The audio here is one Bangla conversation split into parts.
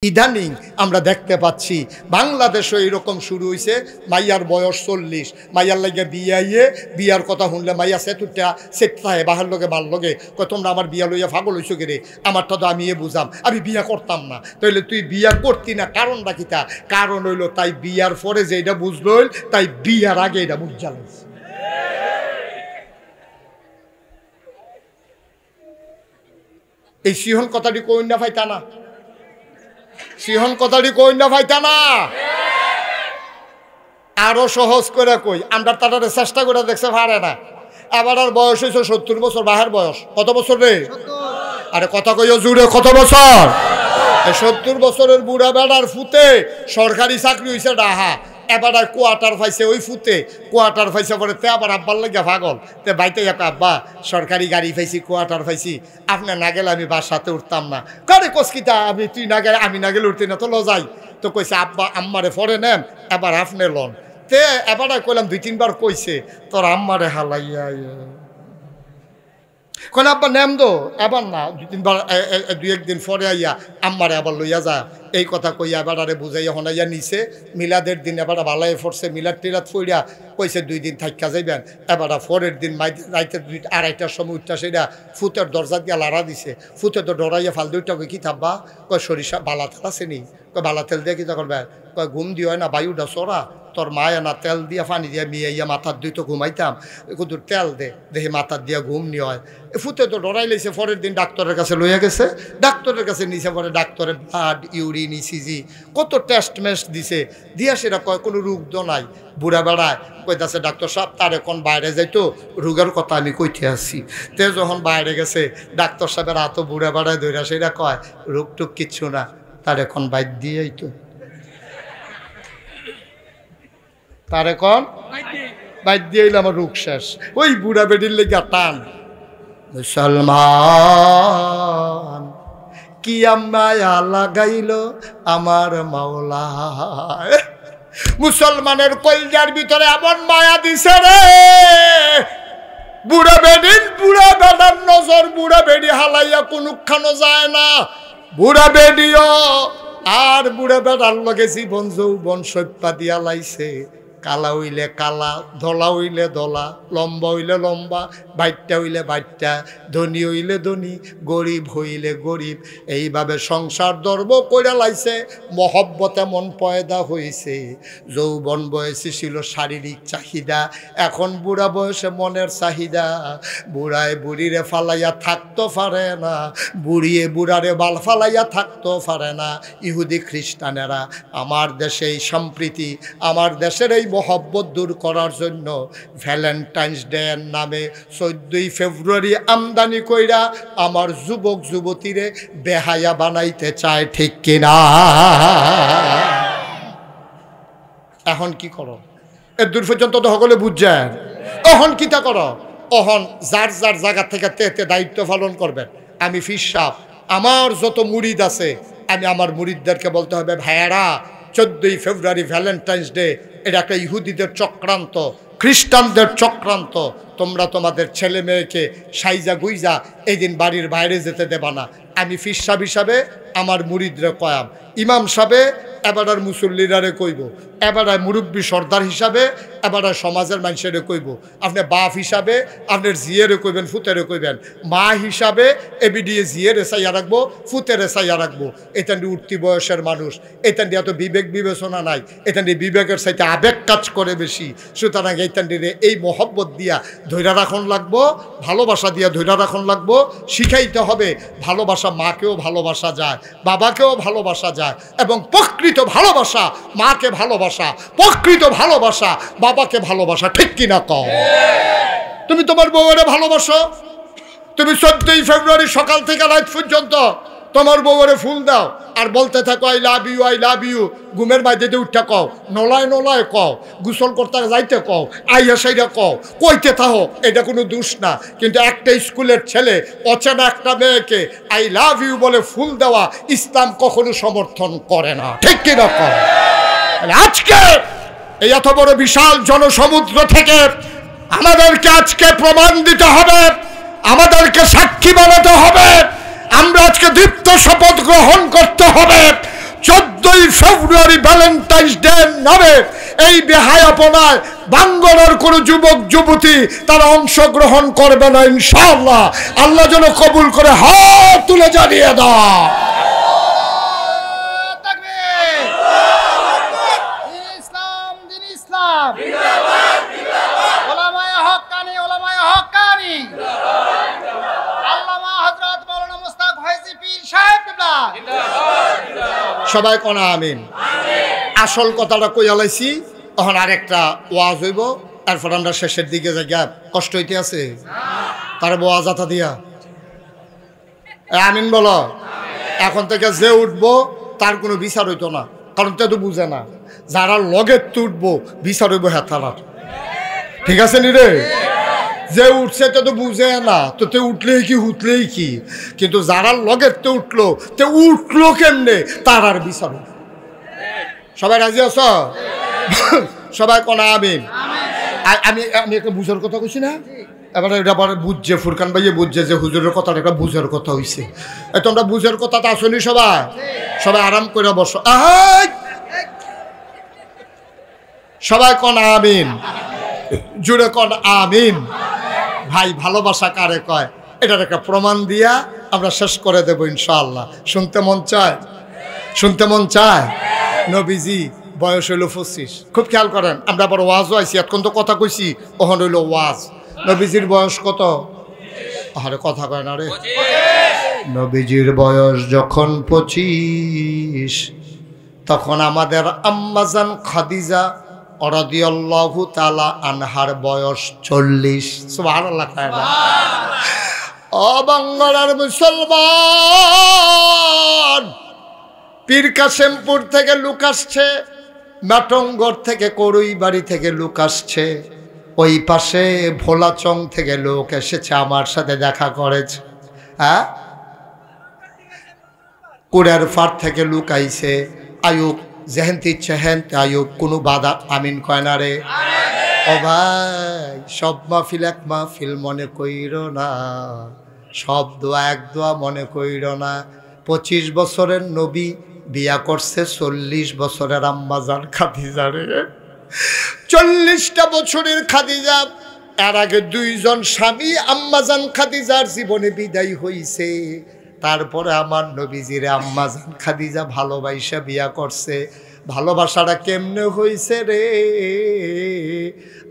ইদানিং আমরা দেখতে পাচ্ছি বাংলাদেশে এরকম শুরু হয়েছে। মাইয়ার বয়স 40, মাইয়ার লাগে বিয়াইয়ে বিয়ার কথা শুনলে মাইয়া সেতুটা সেটায় বাহার লগে মার লগে কয় তোমরা আমার বিয়া লইয়া পাগল হইছো কে রে, আমারটা তো আমি বুঝাম, আমি বিয়া করতাম না। তাইলে তুই বিয়া করতি না, কারণ রাখিতা? কারণ হইলো তাই বিয়ার পরে যে এটা বুঝলো তাই বিয়ার আগে এটা বুঝা লাগছে। এই সিহন কথাটি কই না ভাইতা না, সিহন কথাটি কই না ভাইতা না। আরো সহজ করে কই, আমরা তারা চেষ্টা করে দেখছে পারে না। আবার আর বয়স হয়েছে 70 বছর, বাহের বয়স কত বছর রে? আরে কথা কইও জুড়ে, কত বছর? 70 বছরের বুড়া বেড়ার ফুতে সরকারি চাকরি হয়েছে ডাহা, এবার আর কোয়ার্টার পাইছে ওই ফুতে, কোয়ার্টার পাইছে পরে তে আবার আব্বার লাগে পাগল, তে বাইতে যাক আব্বা সরকারি গাড়ি পাইছি, কোয়ার্টার পাইছি, আপনি না গেলে আমি বাসাতে উঠতাম না। কারে কসকিতা আমি, তুই না গেলে আমি না গেলে উঠতি না, তো লজাই। তো কইছে আব্বা আম্মারে ফরে নেন, এবার আপনি লন। তে এবার কইলাম 2-3 বার কইছে তোর আম্মারে হালাইয়া কোন আব্বা নেম দো, এবার না 2-3 বার 2-1 দিন পরে আইয়া আম্মারে আবার লইয়া যা, এই কথা কইয়া এবার আরে বুঝাইয়া হনাইয়া নিছে। মিলাদের দিন এবার ভালাই ফরছে, মিলাদ টিলাদ ফইরা কইছে 2 দিন থাইকা যাইবেন। এবার পরের দিন রাইতে 2-2:30টার সময় উঠটা সেটা ফুতের দরজা দিয়া লাড়া দিছে। ফুতে তো ডরাইয়া ফাল দুইটা কই কি থাকবা, কয় সরিষা বালা তেল আছে নি, কয় বালা তেল দিয়ে কিতা করবে, কয় ঘুম দিও না বায়ুটা চড়া, তোর মায়া না তেল দিয়া পানি দিয়া মিয়াইয়া মাথার দুই তো ঘুমাইতাম, কুদুর তেল দে দেখি মাথার দিয়া ঘুম নি হয়। ফুতে তো ডরাই লাইছে। পরের দিন ডাক্তারের কাছে লইয়া গেছে, ডাক্তারের কাছে নিছে। পরে ডাক্তারের ব্লাড, ইউরিন, ইসিজি কত টেস্ট মেস্ট দিছে, দিয়া সেটা কয় কোনো রোগ তো নাই। বুড়া বেড়ায় কইতাছে ডাক্তার সাহেব তার এখন বাইরে যাইতো, রোগের কথা আমি কইতে আসছি। তে যখন বাইরে গেছে ডাক্তার সাহেবের হাতও বুড়া বেড়ায় ধইরা সেটা কয় রোগ টুক কিচ্ছু না, তার এখন বাইর দিয়েই তো, তার এখন বাইর দিয়ে আমার রোগ শেষ। ওই বুড়া বেডির লেগে টান। মুসলমান কি মায়া লাগাইল আমার মাওলা, মুসলমানের কলজার ভিতরে এমন মায়া দিছে রে। বুড়া বেডির, বুড়া বেড়ার নজর বুড়া বেডি হালাইয়া কোনখানো যায় না। বুড়া বেডিও আর বুড়া বেড়ার লগে জীবন যৌবন সৈপা দিয়া লাইছে। কালা হইলে কালা, ধলা হইলে ধলা, লম্বা হইলে লম্বা, বাইটটা হইলে বাইটটা, ধনী হইলে ধনী, গরিব হইলে গরিব, এইভাবে সংসার ধর্ম কইরা লাইছে। মহব্বত এমন পয়দা হয়েছে। যৌবন বয়সে ছিল শারীরিক চাহিদা, এখন বুড়া বয়সে মনের চাহিদা। বুড়ায় বুড়িরে ফালাইয়া থাকতে পারে না, বুড়িয়ে বুড়ারে বাল ফালাইয়া থাকতে পারে না। ইহুদি খ্রিস্টানেরা আমার দেশে এই সম্প্রীতি, আমার দেশের এই মহব্বত দূর করার জন্য ভ্যালেন্টাইন্স ডে এর নামে 14 ফেব্রুয়ারি আমদানি কইরা আমার যুবক যুবতীরে বেহায়া বানাইতে চায়, ঠিক কিনা? এখন কি করো? এর দূর পর্যন্ত তো সকলে বুঝছেন। এখন কিতা করো? অহন যার যার জায়গা থেকে তে দায়িত্ব পালন করবেন। আমি ফির সাহেব, আমার যত মুরিদ আছে আমি আমার মুরিদদেরকে বলতে হবে, ভাইয়ারা 14 ফেব্রুয়ারি ভ্যালেন্টাইন্স ডে এটা একটা ইহুদিদের চক্রান্ত, খ্রিস্টানদের চক্রান্ত। তোমরা তোমাদের ছেলে মেয়েকে সাইজা গুইজা এই দিন বাড়ির বাইরে যেতে দেবা না। আমি ফির সাহেব হিসাবে আমার মুরিদরে কয়াম, ইমাম সাহেবে এবারার মুসল্লিরারে কইব, এবারায় মুরব্বী সর্দার হিসাবে এবারার সমাজের মানুষেরে কইব। আপনি বাপ হিসাবে আপনার জিয়েরে কইবেন, ফুতেরে কইবেন। মা হিসাবে এবিডিএ জিয়েরে চাইয়া রাখবো, ফুতেরে চাইয়া রাখবো। এটান উঠতি বয়সের মানুষ, এটান দিয়ে এত বিবেক বিবেচনা নাই, এটান দিয়ে বিবেকের চাইতে আবেগ কাজ করে বেশি। সুতরাং এইটান দিয়ে এই মহব্বত দিয়া ধৈর্য রাখন লাগবো, ভালোবাসা দিয়া ধৈর্য রাখন লাগবো। শিখাইতে হবে ভালোবাসা, মাকেও ভালোবাসা যায়, বাবাকেও ভালোবাসা যায়, এবং প্রকৃত ভালোবাসা মাকে ভালোবাসা, প্রকৃত ভালোবাসা বাবাকে ভালোবাসা, ঠিক কিনা কও? তুমি তোমার বউয়ের ভালোবাসো, তুমি 14 ফেব্রুয়ারি সকাল থেকে রাত পর্যন্ত তোমার বউয়ের ফুল দাও আর বলতে থাকো I love you, I love you. ঘুমের বাইরে উঠটা কও, নলায় নলায় কও, গোসল করতে যাইতে কও, আইয়া সাইরা কও, কইতে থাকো, এটা কোনো দোষ না। কিন্তু একটা স্কুলের ছেলে অচেনা একটা মেয়েকে আই লাভ ইউ বলে ফুল দেওয়া ইসলাম কখনো সমর্থন করে না, ঠিক কিনা কও? আজকে এই এত বড় বিশাল জনসমুদ্র থেকে আমাদেরকে আজকে প্রমাণ দিতে হবে, আমাদেরকে সাক্ষী বানাতে হবে। আমরা আজকে দীপ্ত শপথ গ্রহণ করতে হবে আমি ভ্যালেন্টাইন্স ডে নামে এই বেহায়াপনায় বাঙ্গলার কোন যুবক যুবতী তারা অংশগ্রহণ করবে না ইনশাআল্লাহ। আল্লাহ যেন কবুল করে, হাত তুলে জানিয়ে দাও। সবাই কোন আমিন। আসল কথাটা কই আলাইছি, তখন আরেকটা ওয়াজ হইব, তারপর আমরা শেষের দিকে যাই। কষ্ট হইতে আছে তার ওয়াজ আতা দিয়া আমিন বলো। এখন থেকে যে উঠবো তার কোনো বিচার হইতো না, কারণ তে তো বুঝে না। যারা লগের তো উঠবো বিচার হইব হ্যাঁ তারার, ঠিক আছে নি রে? যে উঠছে তে তো বুঝে না, তো তে উঠলেই কি হুতলেই কি, কিন্তু যারা লগের তে উঠলো তে উঠলো কেমনে তার আর বিচার। সবাই রাজি আছ? সবাই কোন আমিন। আমি আমি একটা বুঝার কথা কইছি না, এবার এটা আবার বুঝছে, ফুরকান ভাইয়ে বুঝছে যে হুজুরের কথাটা একটা বুঝার কথা হইছে। তোমরা বুঝার কথাটা আসনি সবাই? সবাই আরাম করে বসো। সবাই কোন আমিন, জুড়ে কোন আমিন। ভাই ভালোবাসা কারে কয় এটার একটা প্রমাণ দিয়া আমরা শেষ করে দেব ইনশাআল্লাহ। শুনতে মন চায়? শুনতে মন চায়? নবীজি বয়স হইল 25। খুব খেয়াল করেন, আমরা আবার ওয়াজও আইছি, এখন তো কথা কইছি, ওখানে হইল ওয়াজ। নবীজির বয়স কত? আরে কথা কয় না রে। নবীজির বয়স যখন 25, তখন আমাদের আম্মাজান খাদিজা রাদিয়াল্লাহু তাআলা আনহার বয়স 40। সুবহানাল্লাহ। ও বাংলার মুসলমান, পীর কাশেমপুর থেকে লোক আসছে, মাটঙ্গর থেকে, করুই বাড়ি থেকে লোক আসছে, ওই পাশে ভোলাচং থেকে লোক এসেছে আমার সাথে দেখা করেছে। হ্যাঁ, কুড়ার ফার থেকে লোক আইছে। আয়ুব যেহেন্তি চেহেন আয়ুব, কোনো বাধা আমিন কয় না রে। ও ভাই, সব মাহফিল এক মাহফিল মনে কইর না, সব দোয়া এক দোয়া মনে কইর না। 25 বছরের নবী বিয়া করছে 40 বছরের আম্মাজান খাদিজা রে। 40টা বছরের খাদিজা, এর আগে 2 জন স্বামী আম্মাজান খাদিজার জীবনে বিদায় হইছে। তারপরে আমার নবীজিরে আম্মাজান খাদিজা ভালোবাসা বিয়া করছে। ভালোবাসাটা কেমনে হইছে রে?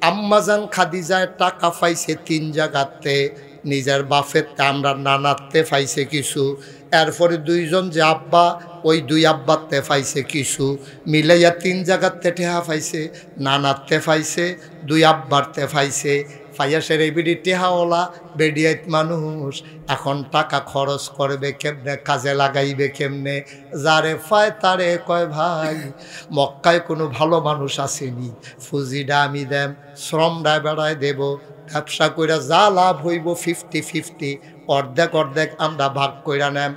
আম্মাজান খাদিজায় টাকা পাইছে 3 জায়গাতে, নিজের বাপের আমরা নানাতে পাইছে কিছু, এরপরে 2 জন যে আব্বা, ওই 2 আব্বাতে পাইছে কিছু, মিলাইয়া 3 জায়গাতে টেহা পাইছে, নানাতে পাইছে, 2 আব্বারতে পাইছে। ফাইয়াসের এই বিডি টেহাওয়ালা বেডিয়াত মানুষ, এখন টাকা খরচ করবে কেমনে, কাজে লাগাইবে কেমনে? যারে পায় তারে কয় ভাই মক্কায় কোনো ভালো মানুষ আসেনি, ফুজিডা আমি দেম, শ্রমটা বেড়ায় দেব, ব্যবসা কইরা যা লাভ হইব 50-50, অর্ধেক অর্ধেক আমরা ভাগ কইরা নেম।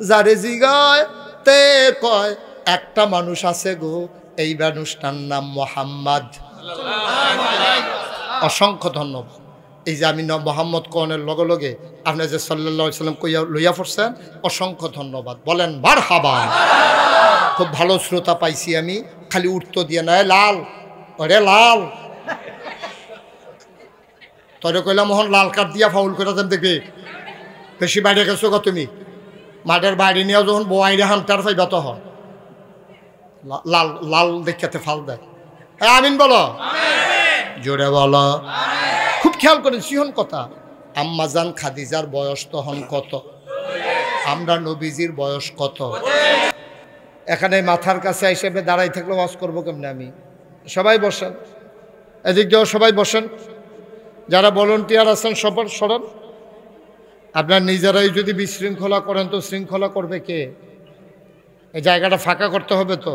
যারে জিগায় তে কয় একটা মানুষ আছে গো, এই মানুষটার নাম মোহাম্মদ। অসংখ্য ধন্যবাদ। এই যে আমি মোহাম্মদ কনের লগে লগে আপনি যে সাল্লাল্লাহু আলাইহি সাল্লাম কইয়া লইয়া পড়ছেন, অসংখ্য ধন্যবাদ। বলেন মারহাবা। খুব ভালো শ্রোতা পাইছি আমি, খালি উঠতো দিয়ে না, লাল ওরে লাল, তোরে কইলাম মোহন লাল কার্ড দিয়া ফাউল করে দেন, দেখবি বেশি বাইরে গেছো গো তুমি। মাঠের বাইরে নিয়েও যখন বোয়াইরে হান্টার পাইবা তখন লাল লাল দেখাতে ফাল দেয়। হ্যাঁ আমিন বলো, জোরে বলো। খুব খেয়াল করেন সিহন কথা। আম্মাজান খাদিজার বয়স তখন কত? আমরা নবীজির বয়স কত? এখানে মাথার কাছে হিসেবে দাঁড়াই থাকলে ওয়াজ করবো কেমনে আমি? সবাই বসেন, এদিক দিয়েও সবাই বসেন, যারা ভলেন্টিয়ার আছেন সবার সরেন। আপনার নিজেরাই যদি বিশৃঙ্খলা করেন তো শৃঙ্খলা করবে কে? এই জায়গাটা ফাঁকা করতে হবে তো।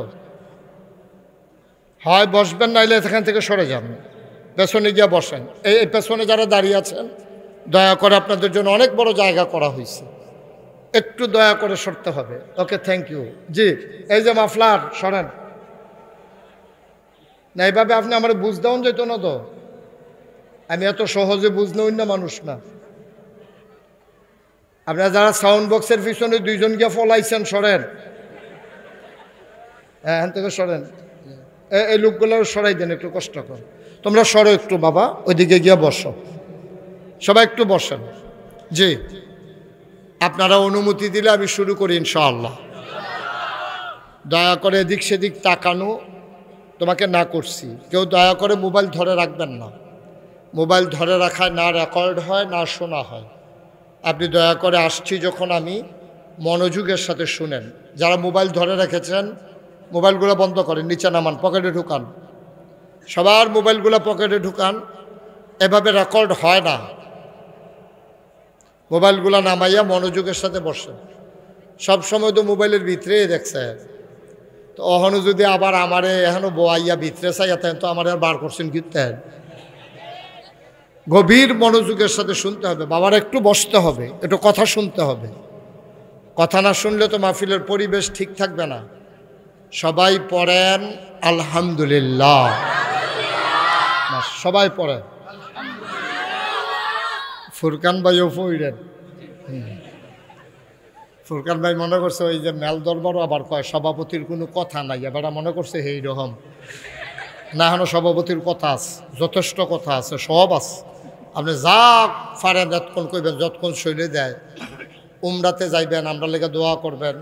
হয় বসবেন, নাইলে এখান থেকে সরে যান, পেছনে গিয়ে বসেন। এই পেছনে যারা দাঁড়িয়ে আছেন, দয়া করে আপনাদের জন্য অনেক বড় জায়গা করা হয়েছে, একটু দয়া করে সরতে হবে। ওকে, থ্যাংক ইউ। জি, এই যে মাফলার সরেন না, এইভাবে আপনি আমার বুঝ দেওয়ান যেত না তো। আমি এত সহজে বুঝলে অন্য মানুষ না। আপনারা যারা সাউন্ড বক্সের পিছনে 2 জন গিয়ে ফলাইছেন সরেন। এখান থেকে সরেন, এই লোকগুলো সরাই দেন, একটু কষ্ট কর। তোমরা সরো একটু বাবা, ওইদিকে গিয়ে বসো, সবাই একটু বসেন। জি, আপনারা অনুমতি দিলে আমি শুরু করি ইনশাআল্লাহ। দয়া করে এদিক সেদিক তাকানো তোমাকে না করছি, কেউ দয়া করে মোবাইল ধরে রাখবেন না। মোবাইল ধরে রাখায় না রেকর্ড হয় না শোনা হয়। আপনি দয়া করে আসছি যখন আমি, মনোযোগের সাথে শুনেন। যারা মোবাইল ধরে রেখেছেন মোবাইলগুলো বন্ধ করেন, নিচে নামান, পকেটে ঢুকান, সবার মোবাইলগুলো পকেটে ঢুকান। এভাবে রেকর্ড হয় না। মোবাইলগুলো নামাইয়া মনোযোগের সাথে বসেন। সবসময় তো মোবাইলের ভিতরেই দেখছে, তো অহনো যদি আবার আমারে এখনো বোয়াইয়া ভিতরে চাইয়াতেন তো আমার আর বার করছেন কীর্তেন। গভীর মনোযোগের সাথে শুনতে হবে, বাবার একটু বসতে হবে, একটু কথা শুনতে হবে। কথা না শুনলে তো মাহফিলের পরিবেশ ঠিক থাকবে না। সবাই পড়েন আলহামদুলিল্লাহ, সবাই পড়েন। ফুরকান ভাইও পড়েন। ফুরকান ভাই মনে করছে ওই যে মেল দরবারও আবার কয় সভাপতির কোনো কথা নাই, এবার মনে করছে এই রকম না। এখনো সভাপতির কথা আছে, যথেষ্ট কথা আছে, সব আছে। আপনি যা পারেন যতক্ষণ কইবেন, যতক্ষণ শৈলে দেয়। উমরাতে যাইবেন, আমরা লেগে দোয়া করবেন,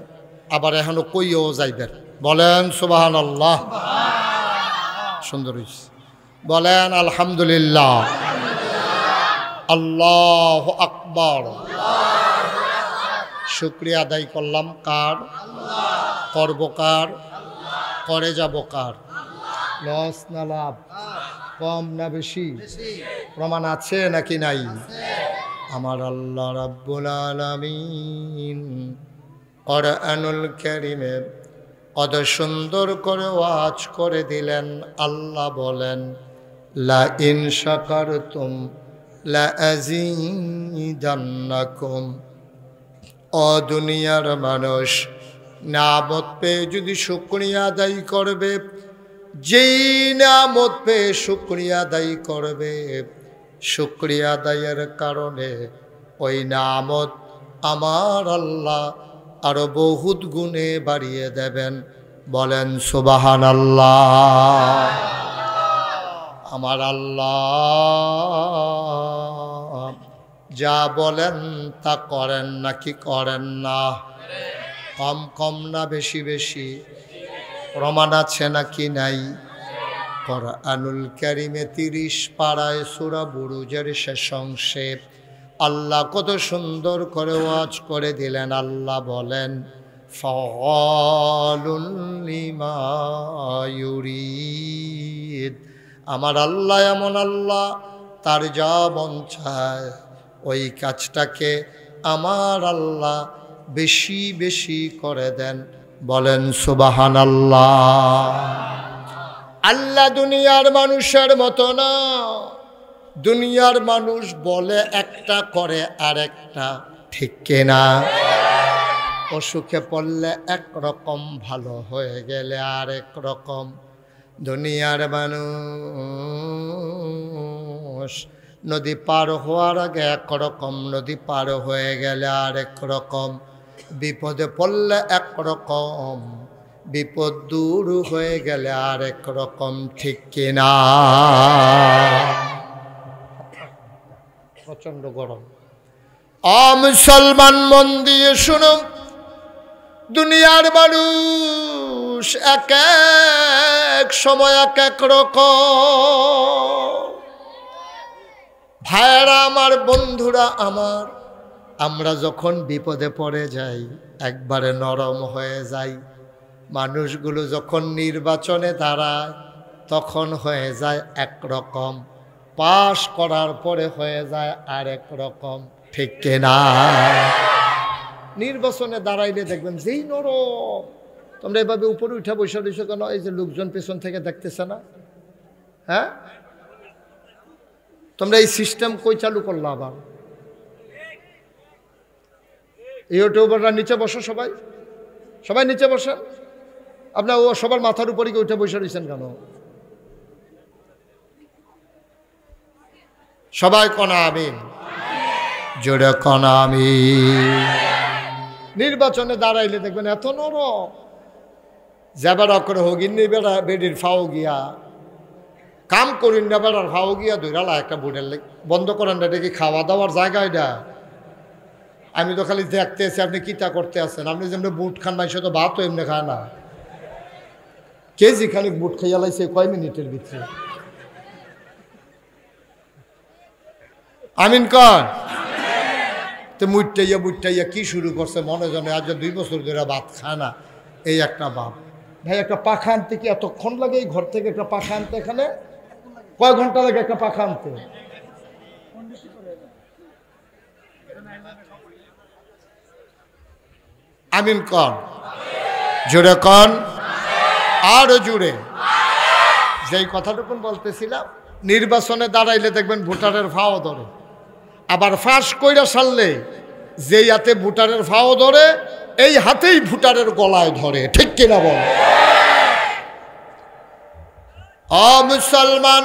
আবার এখনো কইও যাইবেন। বলেন সুবহানাল্লাহ, সুন্দর হইছে। বলেন আলহামদুলিল্লাহ, আল্লাহু আকবার। শুকরিয়া আদায় করলাম কার? করব কার? করে যাব কার? লস না লাভ, কম না বেশি? প্রমাণ আছে নাকি নাই? আমার আল্লাহ রাব্বুল আলামিন কোরআনুল কারীমে কত সুন্দর করে ওয়াজ করে দিলেন। আল্লাহ বলেন, লা ইন শাকারতুম লা আযীদান্নাকুম। ও দুনিয়ার মানুষ, নিয়ামত পেয়ে যদি শুকরিয়া আদায় করবে, যেই নিয়ামত পেয়ে শুকরিয়া আদায় করবে, শুকরিয়া আদায়ের কারণে ওই নিয়ামত আমার আল্লাহ আরো বহুত গুণে বাড়িয়ে দেবেন। বলেন সুবহানাল্লাহ। আমার আল্লাহ যা বলেন তা করেন নাকি করেন না? কম কম না বেশি বেশি? প্রমাণ আছে নাকি নাই? কোরআনুল কারীমে 30 পারায় সূরা বুরুজের শেষ অংশে আল্লাহ কত সুন্দর করে ওয়াজ করে দিলেন। আল্লাহ বলেন, ফাআলুন লিমা ইউরিদ। আমার আল্লাহ এমন আল্লাহ, তার যা মন চায় ওই কাজটাকে আমার আল্লাহ বেশি বেশি করে দেন। বলেন সুবহানাল্লাহ। আল্লাহ দুনিয়ার মানুষের মতো না। দুনিয়ার মানুষ বলে একটা, করে আরেকটা, ঠিক কিনা? অসুখে পড়লে একরকম, ভালো হয়ে গেলে আরেক রকম। দুনিয়ার মানুষ নদী পার হওয়ার আগে একরকম, নদী পার হয়ে গেলে আরেক রকম। বিপদে পড়লে একরকম, বিপদ দূর হয়ে গেলে আরেক রকম, ঠিক কিনা? প্রচন্ড গরম। মুসলমান মন দিয়ে শুনো, দুনিয়ার মানুষ এক এক সময় এক এক রকম। ভাইরা আমার, বন্ধুরা আমার, আমরা যখন বিপদে পড়ে যাই একবারে নরম হয়ে যাই। মানুষগুলো যখন নির্বাচনে দাঁড়ায় তখন হয়ে যায় একরকম, পাশ করার পরে হয়ে যায় আরেক রকম, ঠিক কিনা? নির্বাচনে দাঁড়াইলে দেখবেন যেই নরম। তোমরা এভাবে উপরে উঠে বসে রয়েছো কেন? এই যে লোকজন পেছন থেকে দেখতেছে না? হ্যাঁ, তোমরা এই সিস্টেম কই চালু করলো আবার? ইউটিউবাররা নিচে বসো, সবাই সবাই নিচে বসেন। আপনার ও সবার মাথার উপরে উঠে বসে রয়েছেন কেন? সবাই কনা আমিন, জোরে কনা আমিন। নির্বাচনে দাঁড়াইলে দেখবেন এত নরম যাবার করে হগিন নেই বেড়া বেডির ফাও গিয়া কাম করিন না বেড়ার ফাও গিয়া ধৈরালা একটা বুটের বন্ধ করেন না, এটা কি খাওয়া দাওয়ার জায়গা এটা? আমি তো খালি দেখতে আছি আপনি কিতা করতে আছেন। আপনি যেমনি বুট খান মাইসে তো ভাতও এমনি খায় না। কেজি খানিক বুট খাইয়া লাইছে কয় মিনিটের ভিতরে। আমিন কন। তো মুইটাইয়া কি শুরু করছে মনে জানে, আজ 2 বছর ধরে ভাত খায় না। এই একটা বাপ ভাই, একটা পাখা আনতে কি এতক্ষণ লাগে? এই ঘর থেকে একটা পাখা আনতে এখানে কয় ঘন্টা লাগে একটা পাখা আনতে? আমিন কন, জোরে কন, আরো জোরে। যেই কথাটুকু বলতেছিলাম, নির্বাচনে দাঁড়াইলে দেখবেন ভোটারের ফাও ধরে, আবার ফাঁস কইরা সারলে যেই হাতে ভোটারের ফাও ধরে এই হাতেই ভোটারের গলায় ধরে। ঠিক কিনা বল? মুসলমান,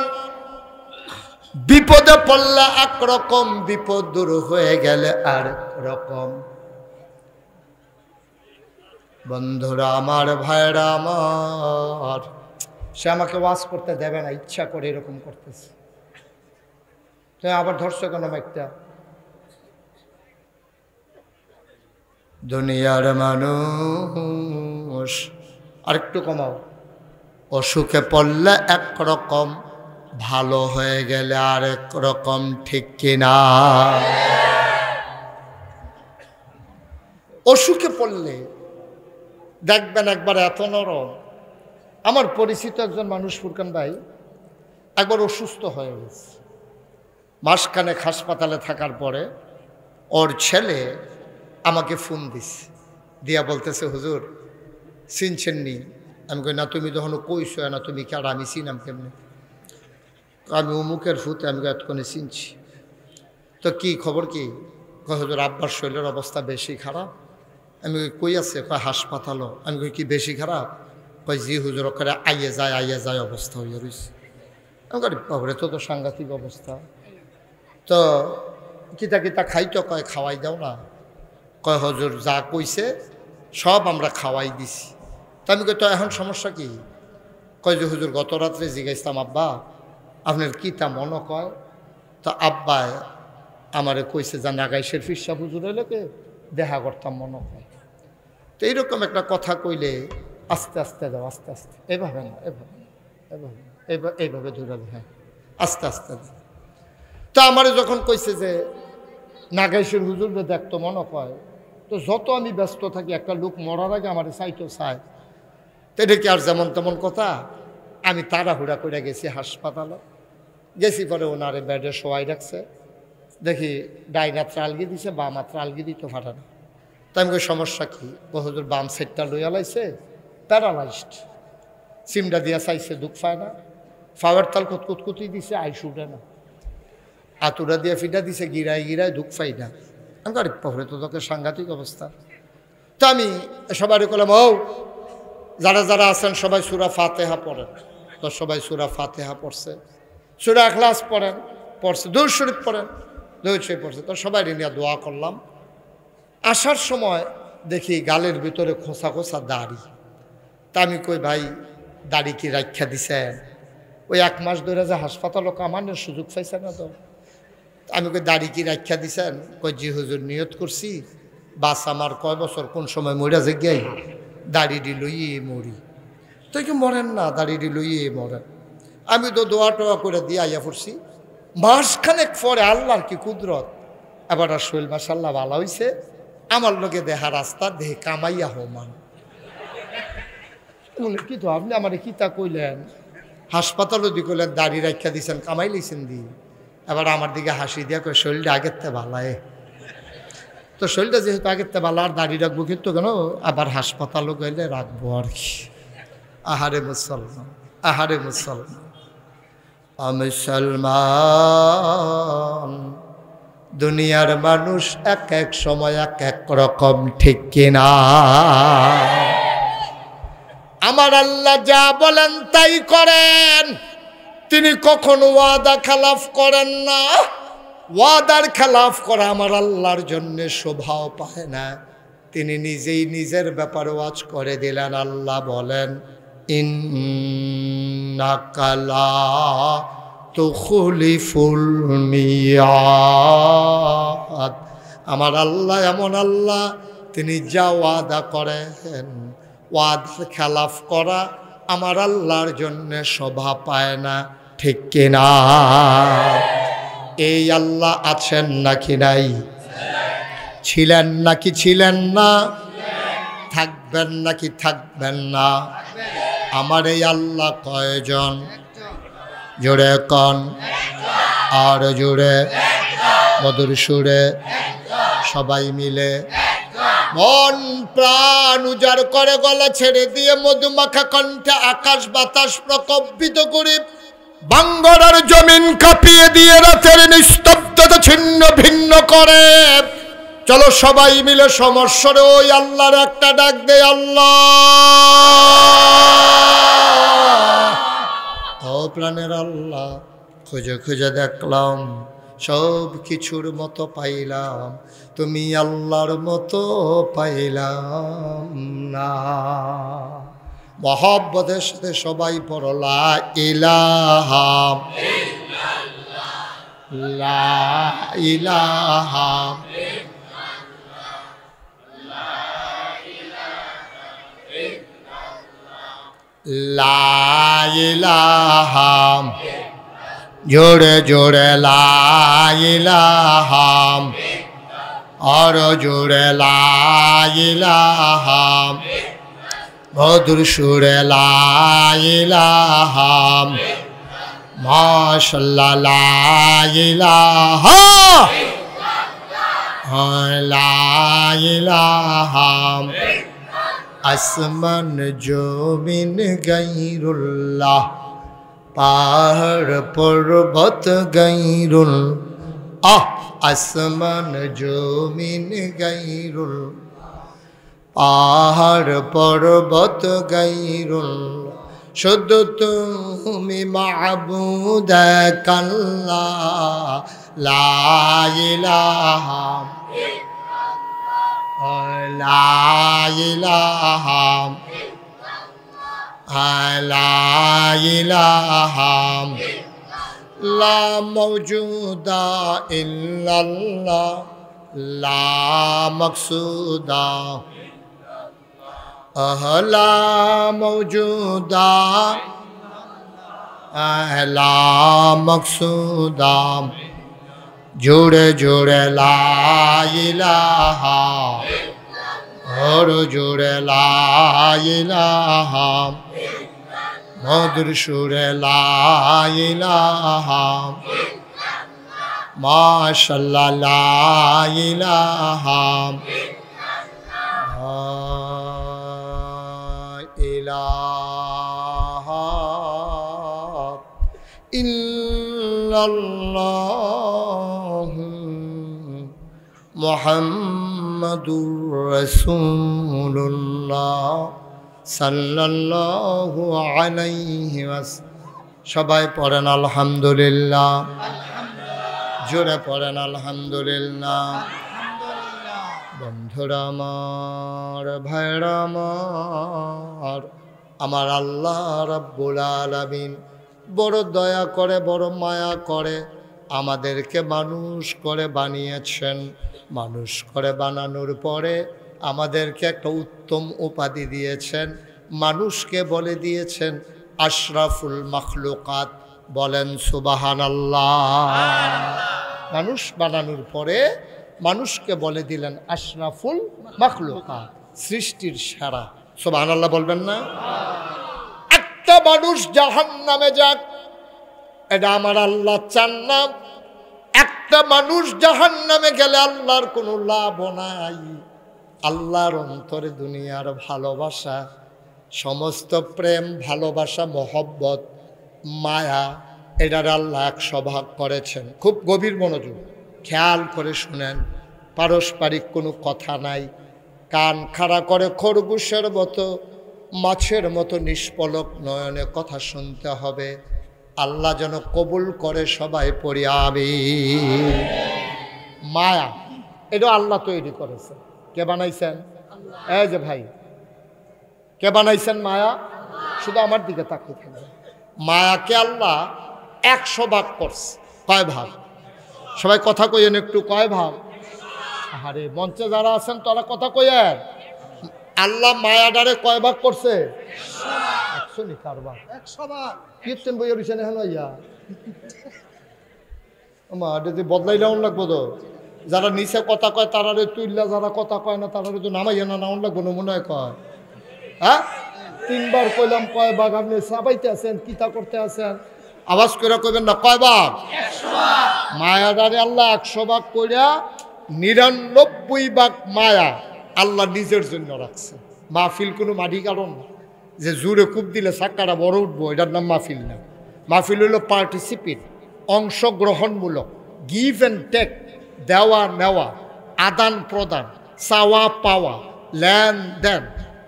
বিপদে পড়লে একরকম, বিপদ দূর হয়ে গেলে আর রকম। বন্ধুরা আমার, ভাইরা আমার, সে আমাকে ওয়াজ করতে দেবে না, ইচ্ছা করে এরকম করতেছে। তো আবার ধরছো কেন মাইকটা? দুনিয়ার মানুষ, আরেকটু কমাও। অসুখে পড়লে একরকম, ভালো হয়ে গেলে আরেক রকম। ঠিক কিনা? অসুখে পড়লে দেখবেন একবার এত নরম। আমার পরিচিত একজন মানুষ, ফুরকান ভাই, একবার অসুস্থ হয়ে গেছে। মাসখানেক হাসপাতালে থাকার পরে ওর ছেলে আমাকে ফোন দিছে, দিয়া বলতেছে, হুজুর চিনছেন নি? আমি কই না, তুমি যখন কইছো না, তুমি কি আর আমি চিনাম কেমনি? আমি অমুকের ফুতে, আমি এতক্ষণে চিনছি। তো কি খবর কি? কয় হুজুর আব্বার শরীরের অবস্থা বেশি খারাপ। আমি কই আছে? কয় হাসপাতালও। আমি কই কি বেশি খারাপ? কয় জি হুজুর, করে আইয়ে যায় অবস্থা হয়ে রয়েছে। আমি কই বাবরে, তো সাংঘাতিক অবস্থা। তো কিতা খাইতো? কয় খাওয়াই দাও না। কয় হুজুর যা কইছে সব আমরা খাওয়াই দিছি। তা আমি কই তো এখন সমস্যা কি? কয় যে হুজুর গত রাত্রে জিজ্ঞাসতাম, আব্বা আপনার কিতা মনে কয়? তো আব্বা আমারে কইছে যে নাগাইশের ফিরসা হুজুর এলাকে দেখা করতাম মনে কয়। তো এইরকম একটা কথা কইলে আস্তে আস্তে দাও, আস্তে আস্তে, এভাবে না, এইভাবে ধরে দাও, হ্যাঁ আস্তে আস্তে দাও। তো আমারে যখন কইছে যে নাগাইশের হুজুর দেখতো মনে কয়, তো যত আমি ব্যস্ত থাকি, একটা লোক মরার আগে আমার চাইতো চায়, তো এটা কি আর যেমন তেমন কথা? আমি তাড়াহুড়া করে গেছি হাসপাতালে। গেছি পরে ওনারে বেডে শোয়াই রাখছে, দেখি ডাইনাত্রা আলগি দিছে, বামাত্রা আলগি দিত ফাটানো। তো আমি কই সমস্যা কি? ও হুজুর বাম সাইডটা লইয়া লাইছে, প্যারালাইজড। সিমটা দিয়া চাইছে, দুঃখ পায় না। ফাওয়ার তাল কুতকুতকুতি দিছে, আইস উঠে না। আতুরা দিয়ে ফিটা দিছে, গিরায় দুঃখ পাই না। আমি আরে পরে তো তোকে সাংঘাতিক অবস্থা। তো আমি সবাই বললাম, ও যারা যারা আছেন সবাই সূরা ফাতিহা পড়েন। তো সবাই সূরা ফাতিহা পড়ছে, সূরা ইখলাস পড়ছে, দুরূদ শরীফ পড়েন, দুরূদ শরীফ পড়ছে। তো সবাই নিয়ে দোয়া করলাম। আসার সময় দেখি গালের ভিতরে খোসা খোসা দাড়ি। তা আমি কই ভাই দাড়ি কি রাখা দিছেন? ওই 1 মাস ধরে যে হাসপাতালও কামানোর সুযোগ পাইছে না। তো আমি কই দাড়ি কি রাখা দিছেন? কই জি হুজুর, নিয়ত করছি বাস আমার কয় বছর কোন সময় মরা যে গিয়ে দাড়িটি লইয়ে মরি। তো কি মরেন না, দাড়িটি লইয়ে মরেন। আমি তো দোয়া টোয়া করে দিয়ে আইয়া পড়ছি। মাসখানেক পরে আল্লাহর কি কুদরত, এবার আর শৈল মাসাল্লাহ ভালো হয়েছে। আমার লোকে দেহা রাস্তা দেহে কামাইয়া হমান। কি তো আপনি আমার কিতা কইলেন? হাসপাতালও দি কইলেন দাড়ি রাখা দিছেন, কামাই লিছেন দি। এবার আমার দিকে হাসি দিয়া কই শরীরটা আগের তে ভালায়। তো শরীরটা যেহেতু আগের তে ভালো, আর দাড়ি রাখবো কিন্তু কেন, আবার হাসপাতালও গেলে রাখবো আর কি। আহারে মুসলমান, আহারে মুসলমান, মুসলমান। দুনিয়ার মানুষ এক এক সময় এক এক রকম, ঠিক কিনা? আমার আল্লাহ যা বলেন তাই করেন, তিনি কখনো ওয়াদা খেলাফ করেন না। ওয়াদার খেলাফ করা আমার আল্লাহর জন্য শোভাও পায় না। তিনি নিজেই নিজের ব্যাপারে ওয়াজ করে দিলেন। আল্লাহ বলেন, ইন্নাকা লা তুখলিফুল মিয়াদ। আমার আল্লাহ এমন আল্লাহ, তিনি যা ওয়াদা করেন, ওয়াদার খেলাফ করা আমার আল্লাহর জন্য শোভা পায় না। ঠিক কিনা? এই আল্লাহ আছেন নাকি নাই? ছিলেন নাকি ছিলেন না? থাকবেন নাকি থাকবেন না? আমার এই আল্লাহ কয়জন? জোরে কন, আর জোরে, মধুর সুরে, সবাই মিলে মন প্রাণ উজাড় করে গলা ছেড়ে দিয়ে মধুমাখা কণ্ঠে আকাশ বাতাস প্রকম্পিত করে বাঙ্গরার জমিন কাঁপিয়ে দিয়ে রাতের নিস্তব্ধতা ছিন্ন ভিন্ন করে। চলো সবাই মিলে সমস্বরে ওই আল্লাহর একটা ডাক দে, আল্লাহ। ও প্রাণের আল্লাহ, খুঁজে খুঁজে দেখলাম সব কিছুর মতো পাইলাম, তুমি আল্লাহর মতো পাইলাম না। মহব্বতের সাথে সবাই পড়ো, লা ইলাহা লা ইলাহা লা ইলাহা, জোরে জোরে লা ইলাহা, আর জোরে লা ইলাহা, মধুর সুরে লা ইলাহা, মাশাআল্লাহ লা ইলাহা, লা ইলাহা। আসমান জমিন গায়রুল্লাহ, পাহাড় পর্বত গায়রুল, আসমান জমিন গায়রুল, পাহাড় পর্বত গায়রুল, শুধু তুমি মাবুদ এক আল্লাহ, লা ইলাহা লা ইলাহা লা ইলাহা লা মাওজুদা ইল্লাল্লাহ, লা মাকসুদা লা মাওজুদা লা মাকসুদা, জোরে জোরে লা ইলাহা, আর জোরে লা ইলাহা, মধুর সুরে লা ইলাহা, মাশাআল্লাহ লা ইলাহা, লা ইলাহা ইল্লাল্লাহ মুহাম্মাদুর রাসূলুল্লাহ সাল্লাল্লাহু আলাইহি ওয়াসাল্লাম। সবাই পড়েন আলহামদুলিল্লাহ, জোরে পড়েন আলহামদুলিল্লাহ। বন্ধুরা আমার, ভাইরা আমার, আমার আল্লাহ রাব্বুল আলামিন বড় দয়া করে, বড় মায়া করে, আমাদেরকে মানুষ করে বানিয়েছেন। মানুষ করে বানানোর পরে আমাদেরকে একটা উত্তম উপাধি দিয়েছেন। মানুষকে বলে দিয়েছেন আশরাফুল মাখলুকাত। বলেন সুবহানাল্লাহ। মানুষ বানানোর পরে মানুষকে বলে দিলেন আশরাফুল মাখলুকাত, সৃষ্টির সেরা। সুবহানাল্লাহ বলবেন না? একটা মানুষ জাহান্নামে যাক, এটা আমার আল্লাহ চান না। একটা মানুষ জাহান্নামে গেলে আল্লাহর কোনো লাভ নাই। আল্লাহর অন্তরে দুনিয়ার ভালোবাসা, সমস্ত প্রেম, ভালোবাসা, মহব্বত, মায়া, এটার আল্লাহ 100 ভাগ করেছেন। খুব গভীর মনোযোগ, খেয়াল করে শুনেন। পারস্পরিক কোনো কথা নাই। কান খাড়া করে খরগোশের মতো, মাছের মতো নিষ্পলক নয়নে কথা শুনতে হবে। আল্লাহ যেন কবুল করে। সবাই পড়ি আমিন। মায়া এটা আল্লাহ তৈরি করেছেন। কে বানাইছেন? এই যে ভাই, কে বানাইছেন মায়া? শুধু আমার দিকে তাকিয়ে থাকবে। মায়াকে আল্লাহ 100 ভাগ করছে। কয় ভাগ? সবাই কথা কইয়েন একটু, কয় ভাগ? আরে মঞ্চে যারা আছেন তারা কথা কইয়েন। আল্লাহ মায়াডারে কয় ভাগ করছে? 100 নি কারবার 100 ভাগ। কীর্তন বইয়ের বিছানে এখন ইয়া আমা যদি বদলাইলাম লাগবো তো। যারা নিচে কথা কয় তারারে তুইল্লা, যারা কথা কয় না তারারে তো নামাইয়া না নাউন লাগবো না মনে হয়। কয় হ্যাঁ 3 বার কইলাম কয় ভাগ? আপনি সাবাইতে আছেন, কিতা করতে আছেন? আওয়াজ করে কইবেন না, কয় ভাগ? 100 ভাগ। মায়াডারে আল্লাহ 100 ভাগ কইরা 99 ভাগ মায়া আল্লাহ নিজের জন্য রাখছে। মাহফিল কোনো মাটি কারণ না যে জোরে কূপ দিলে চাক্কাটা বড় উঠবো, এটার নাম মাহফিল না। মাহফিল হলো পার্টিসিপেট, অংশগ্রহণমূলক, গিভ অ্যান্ড টেক, দেওয়া নেওয়া, আদান প্রদান, চাওয়া পাওয়া, লেনদেন।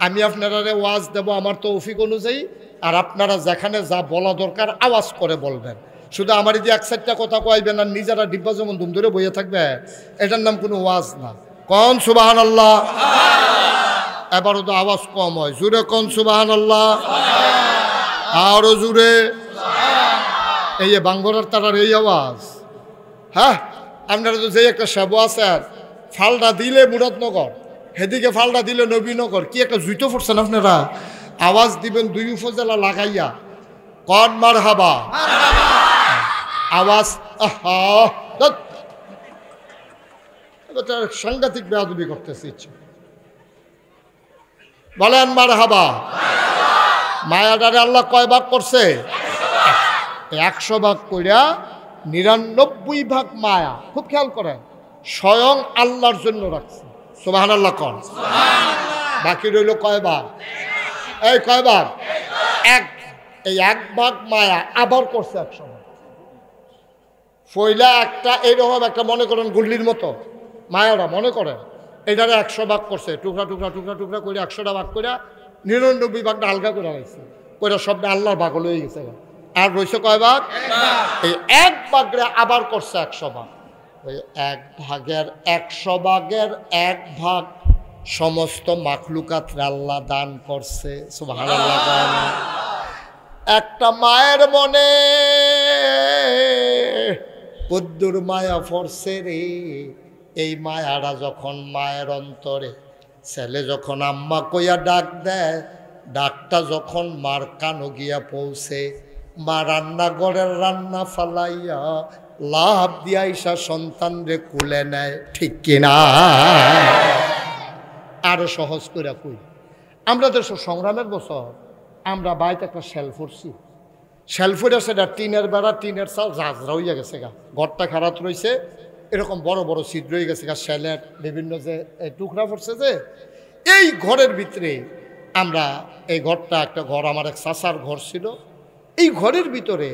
আমি আপনারা ওয়াজ দেব আমার তৌফিক অনুযায়ী, আর আপনারা যেখানে যা বলা দরকার আওয়াজ করে বলবেন। শুধু আমার যে 1-4টা কথা কইবেন আর নিজেরা ডিব্বা যেমন ধুম ধরে বইয়ে থাকবে, এটার নাম কোনো ওয়াজ না। কোন সুবহানাল্লাহ? এবারও তো আওয়াজ কম হয়, জোরে কোন সুবহানাল্লাহ? আরো জোরে। এই যে বাঙ্গরার তারার এই আওয়াজ, হ্যাঁ আপনারা তো যে একটা সেবো আছেন, ফালটা দিলে মুরাদনগর, হেদিকে ফালটা দিলে নবীনগর, কি একটা জুতো ফুটছেন আপনারা। আওয়াজ দিবেন 2 উপজেলা লাগাইয়া, কন মারহাবা। আওয়াজ সাংঘাতিক বেয়াদবি করতেছে ইচ্ছে। বলেন মারহাবা। মায়াডারে আল্লাহ কয় ভাগ করছে? 100 ভাগ কইরা 99 ভাগ মায়া, খুব খেয়াল করেন, স্বয়ং আল্লাহর জন্য রাখছে। সুবহানাল্লাহ কোন। বাকি রইল কয় ভাগ? এই কয় ভাগ? 1। এই 1 ভাগ মায়া আবার করছে 100 ভাগ। ফইলা একটা এইরকম একটা মনে করেন গুল্লির মতো মায়ারা, মনে করেন এটারে 100 ভাগ করছে, টুকরা টুকরা টুকরা টুকরা করে 100টা ভাগ করে 99 ভাগটা আলগা করে রাখছে, কইরা সবটা আল্লাহর ভাগ হয়ে গেছে। আর রয়েছে কয় ভাগ? এই 1 ভাগরে আবার করছে 100 ভাগ। ওই 1 ভাগের 100 ভাগের 1 ভাগ সমস্ত মাখলুকাতরে আল্লাহ দান করছে। সুবহানাল্লাহ। একটা মায়ের মনে কদ্দুর মায়া পড়ছে রে। এই মায়ারা যখন মায়ের অন্তরে, ছেলে যখন আম্মা কইয়া ডাক দেয়, ডাকটা যখন মার কানো গিয়া পৌঁছে, মা রান্নাঘরের রান্না ফালাইয়া লাভ দিয়া ইসা সন্তান রে কুলে নেয়, ঠিক কিনা? আরো সহজ করে কই, আমরা তো সংগ্রামের বছর আমরা বাইতে একটা শেলফ করছি, শেলফুরে সেটা টিনের বেড়া, টিনের চাল ঝাঁঝরা হইয়া গেছে গা, ঘরটা খারাপ রয়েছে, এরকম বড় বড় ছিদ্র হয়ে গেছে গা, শেলের বিভিন্ন যে টুকরা পড়ছে যে। এই ঘরের ভিতরে আমরা, এই ঘরটা একটা ঘর, আমার এক চাচার ঘর ছিল। এই ঘরের ভিতরে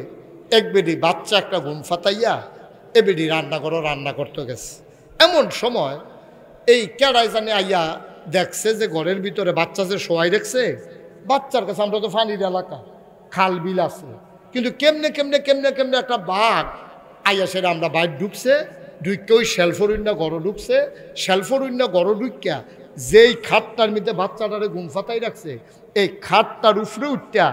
এক বেডি বাচ্চা একটা ঘুম ফাতাইয়া এ বেডি রান্না করতে গেছে। এমন সময় এই কেড়াই জানে আইয়া দেখছে যে ঘরের ভিতরে বাচ্চা যে শোয়াই দেখছে, বাচ্চার কাছে, আমরা তো ফানির এলাকা, খাল বিল আছে, কিন্তু কেমনে কেমনে কেমনে কেমনে একটা বাঘ আইয়া সেটা আমরা বাইর ঢুকছে, ঢুকে ওই শেলফরুণ্য গড় ঢুকছে, শেলফরুণ্য গড় ঢুকিয়া যেই খাটটার মধ্যে বাচ্চাটারে ঘুম ফাতাই রাখছে, এই খাটটার উপরে উঠটা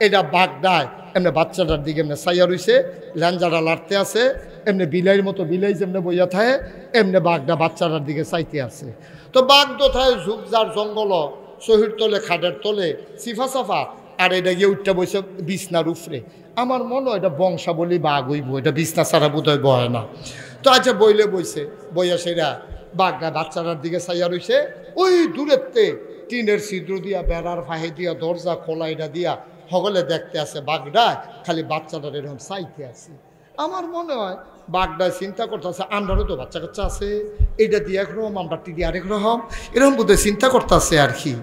এটা বাঘ ডায় এমনি বাচ্চাটার দিকে এমনি চাইয়া রইছে, ল্যাঞ্জাটা লাড়তে আছে, এমনি বিলাইয়ের মতো বিলাই যেমনি বইয়া থাকে, এমনি বাঘটা বাচ্চাটার দিকে চাইতে আছে। তো বাঘ তো থাকে ঝুপঝাড় জঙ্গল, শহীদ তোলে, খাটের তোলে, সিফা সাফা, আর এটা গিয়ে উঠটা বসে বিছনার উপরে। আমার মনে হয় এটা বংশাবলী বাঘ হইব, এটা বিছনা ছাড়া বোধহয় বয় না। তো আচ্ছা বইলে বইছে, বইয়া সেরা বাঘটা বাচ্চাটার দিকে চাইয়া রইছে। ওই দূরেরতে টিনের ছিদ্র দিয়া, বেড়ার ফাহে দিয়া, দরজা খোলা এটা দিয়া সকলে দেখতে আছে বাঘটা খালি বাচ্চাটার এরকম চাইতে আছে। আমার মনে হয় বাঘটা চিন্তা করতেছে, আমরারও তো বাচ্চা কাচ্চা আছে, এইটা দিয়ে একরকম, আমরা টিডি আরেক রকম, এরকম বোধহয় চিন্তা করতেছে আর কি।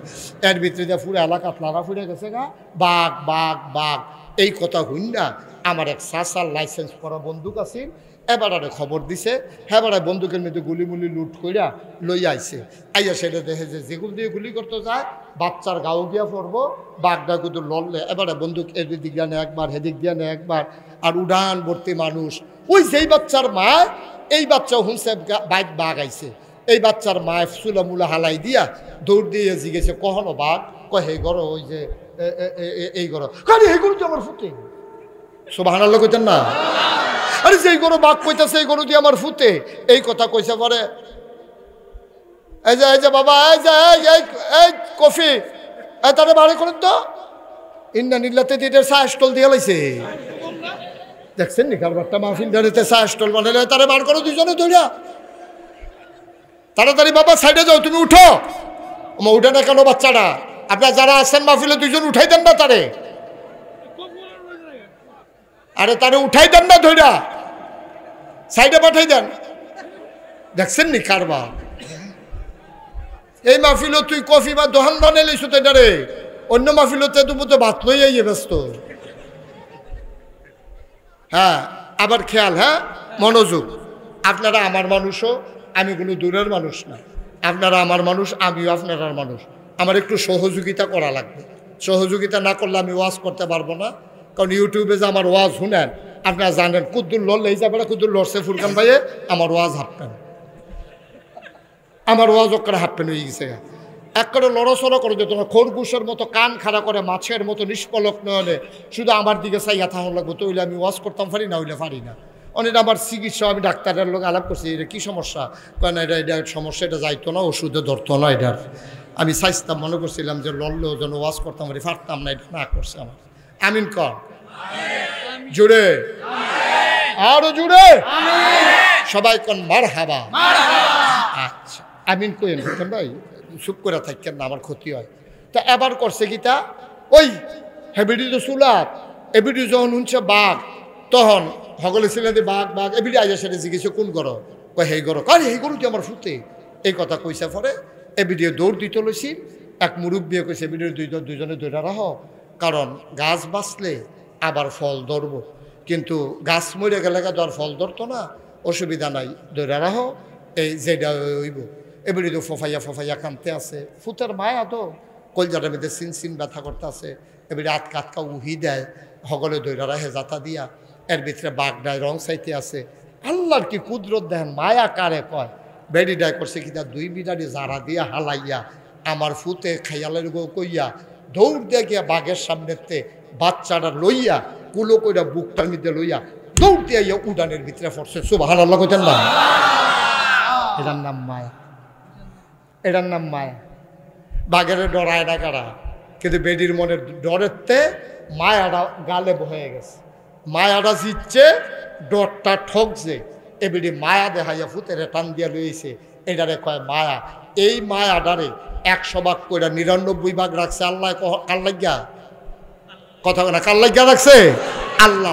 এর ভিতরে যা পুরো এলাকা লাড়া ফুড়ে গেছে গা, বাঘ বাঘ বাঘ। এই কথা হইনা আমার এক চাচার লাইসেন্স করা বন্দুক আছে, এবারে খবর দিছে, হেবারে বন্দুকের মধ্যে গুলিমুলি লুট কইরা লই আইছে। আইয়া সেটা দেখে যে যেগুলো দিয়ে গুলি করতে যায় বাচ্চার গাও গিয়া পড়বো, বাঘটা কিন্তু লড়লে এবারে বন্দুক এদিক দিয়া নেয় একবার, হেদিক দিয়া নেয় একবার, আর উড়ান ভর্তি মানুষ। ওই যেই বাচ্চার মা, এই বাচ্চা হুনছে বাইক বাঘ আইছে, এই বাচ্চার মায় চুলামুলা হালাই দিয়া দৌড় দিয়ে জিগেছে কখনো বাঘ হে গরো ওই যে এই গরো কারি এই গরু তো আমার ফুটে সুবহানাল্লাহ কইতেন না আরে যেই গরু বাঘ কইতাছে এই গরু দিয়ে আমার ফুটে এই কথা কইছে পরে এই যে বাবা এই কফি তারে বাড়ি করেন তো ইন্না নিল্লাতে দিয়ে চা স্টল দিয়ে লাইছে দেখছেন নি কারবারটা মাহফিল দাঁড়িতে চা স্টল বানালে তারে বার করো দুজনে ধরিয়া তাড়াতাড়ি বাবা সাইডে যাও তুমি উঠো উঠে না কেন বাচ্চাটা আপনার যারা আছেন মাহফিলে দুজন উঠাই দেন না তারে আরে তারে উঠাই দেন না ধইরা সাইডে পাঠাই দেন দেখছেন নি কারবার এই মাহফিলও তুই কফি বা দোহান বানাই লইছো তাই রে অন্য মাহফিলতে তুমি তো ভাত লই আইয়ে ব্যস্ত হ্যাঁ আবার খেয়াল হ্যাঁ মনোযোগ আপনারা আমার মানুষও আমি কোনো দূরের মানুষ না আপনারা আমার মানুষ আমিও আপনার মানুষ আমার একটু সহযোগিতা করা লাগবে সহযোগিতা না করলে আমি ওয়াজ করতে পারবো না কারণ ইউটিউবে যে আমার ওয়াজ শুনেন আপনারা জানেন কুদ্দুর লড়লে এই যাবে কুদ্দুর লড়ছে ফুরকান ভাইয়ে আমার ওয়াজ হাঁটবেন আমার ওয়াজ ওখানে হাঁটবেন হয়ে গেছে এক করে লড়াচড়া করে যেত না খরগোশের মতো কান খাড়া করে মাছের মতো নিষ্পলক নয়নে শুধু আমার দিকে চাইয়া থাকুন লাগবো তো হইলে আমি ওয়াজ করতাম পারি না হইলে পারি না অনেক আমার চিকিৎসা আমি ডাক্তারের লোক আলাপ করছি এটা কী সমস্যা কারণ এটা সমস্যা এটা যাইতো না ওষুধে ধরতো না এটার আমি চাইতাম মনে করছিলাম যে লড়লেও যেন ওয়াজ করতাম পারি পারতাম না এটা না করছে আমার আমিন কর জুড়ে আরো জুড়ে সবাই কন মারহাবা আচ্ছা আমিন কইেন ভাই চুপ করে থাকেন না আমার ক্ষতি হয় তা এবার করছে গীতা ওই হেবিডি তো চুলাত এবিডি যখন শুনছে বাঘ তখন সকলে ছিলেন বাঘ বাঘ এবিডি আইয়া সেটা জিজ্ঞেস কোন গরো কয় হেই গরো কারে এই গরুটি আমার ফুটে এই কথা কইসা পরে এবিডিও দৌড় দিতে লইছি এক মুরব্বিয়ে কইছে এবিডির দুজনে দৌড়া রাহ কারণ গাছ বাঁচলে আবার ফল ধরব কিন্তু গাছ মরে গেলে তো আর ফল ধরতো না অসুবিধা নাই দৌড়া রাহ এই যেটা হইব এবারে তো ফফাইয়া কানতে আছে ফুতের মায়া তো কলজাটার মধ্যে সিন ব্যথা করতে আছে এবারে আটকা উহি দেয় সকলে দৈরারা হেজাতা দিয়া এর ভিতরে বাঘডায় রং চাইতে আছে আল্লাহর কি কুদরত দেখেন মায়া কারে কয় বেড়ি ডায় করছে কি তার দুই বিড়ারি জারা দিয়া হালাইয়া আমার ফুতে খাইয়ালের গো কইয়া দৌড় দিয়ে গিয়া বাঘের সামনেতে বাচ্চাটা লইয়া কুলো কইরা বুকটার মধ্যে লইয়া দৌড় দিয়ে উডানের ভিতরে পড়ছে সুবহানাল্লাহ কইতেন না এটার নাম মায়া এটার নাম মায়া বাঘের ডরায় না কারা কিন্তু বেডির মনের ডরেতে মায়াটা গালে বয়ে গেছে মায়াটা জিতছে ডরটা ঠকছে এ বেডি মায়া দেখাইয়া ফুতের টান দিয়া লইছে এটারে কয় মায়া এই মায়াটারে 100 ভাগ করে 99 ভাগ রাখছে আল্লাহ কার লাগিয়া কথা না কার লাগিয়া রাখছে আল্লাহ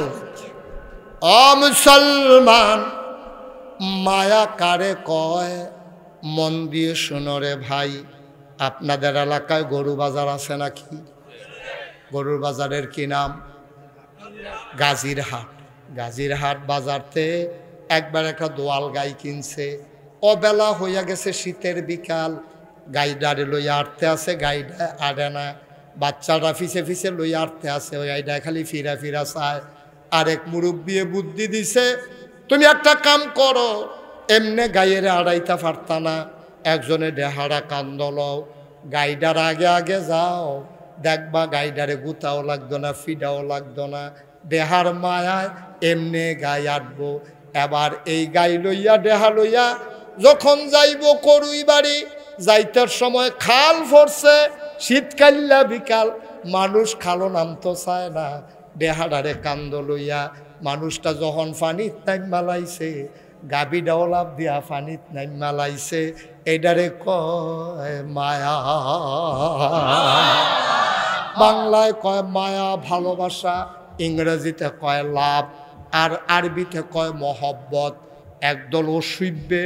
মুসলমান মায়া কারে কয় মন দিয়ে শুনো রে ভাই আপনাদের এলাকায় গরু বাজার আছে নাকি গরুর বাজারের কি নাম গাজীরহাট বাজারতে একবার একটা দোয়াল গাই কিনছে অবেলা হইয়া গেছে শীতের বিকাল গাইডারে লইয়া আটতে আছে গাইডা আড়ে না বাচ্চারা ফিসে লইয়া আটতে আছে ওই গাইডা খালি ফিরা চায় আরেক মুরব্বী বুদ্ধি দিছে তুমি একটা কাম করো এমনে গাইয়ের আড়াইতা পারতা না একজনে ডেহারা কান্দল গাইডার আগে যাও দেখবা গাইডারে গুতাও লাগতো না ফিডাও লাগতো না দেহার মায়ায় এমনে গাই আটবো এবার এই গাই লইয়া দেহা লইয়া যখন যাইব করুই বাড়ি যাইতার সময় খাল ফরছে শীতকাল্লা বিকাল মানুষ খালো নামতো চায় না দেহাডারে কান্দ লইয়া মানুষটা যখন পানিত নাইমা লাইছে গাবি ডাওলাপ দিয়া পানিত নাইমা লাইছে এডারে কয় মায়া বাংলায় কয় মায়া ভালোবাসা ইংরেজিতে কয় লাভ আর আরবিতে কয় মহব্বত একদল অসুভ্যে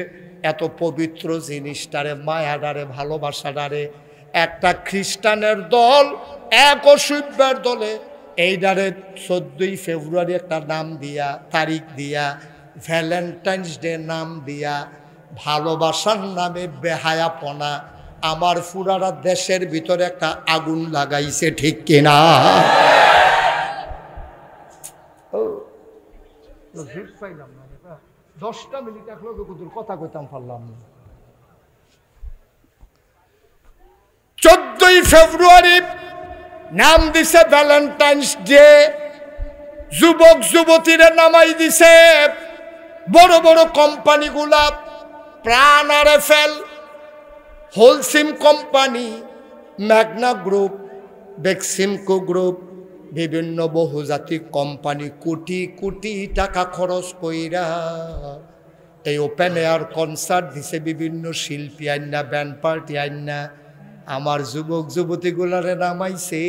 এত পবিত্র জিনিসটারে মায়াডারে ভালোবাসাডারে একটা খ্রিস্টানের দল এক অসুভ্যের দলে এইডারে 14ই ফেব্রুয়ারি একটা নাম দিয়া তারিখ দিয়া ভ্যালেন্টাইন্স ডে নাম দিয়া ভালোবাসার নামে বেহায়াপনা আমার পুরারা দেশের ভিতরে একটা আগুন লাগাইছে ঠিক কিনা 10টা মিনিট এখন কথা কইতাম পারলাম না 14ই ফেব্রুয়ারি নাম দিছে ভ্যালেন্টাইন্স ডে। যুবক যুবতীরা নামাই দিছে বড় বড় কোম্পানিগুলা, প্রাণ RFL, Holcim company, Magna group, Beximco group, বিভিন্ন বহুজাতিক কোম্পানি কোটি কোটি টাকা খরচ কইরা এই ওপেন এয়ার কনসার্ট দিছে। বিভিন্ন শিল্পী আইনা, ব্যান্ড পার্টি আইনা আমার যুবক যুবতীগুলারে নামাইছে।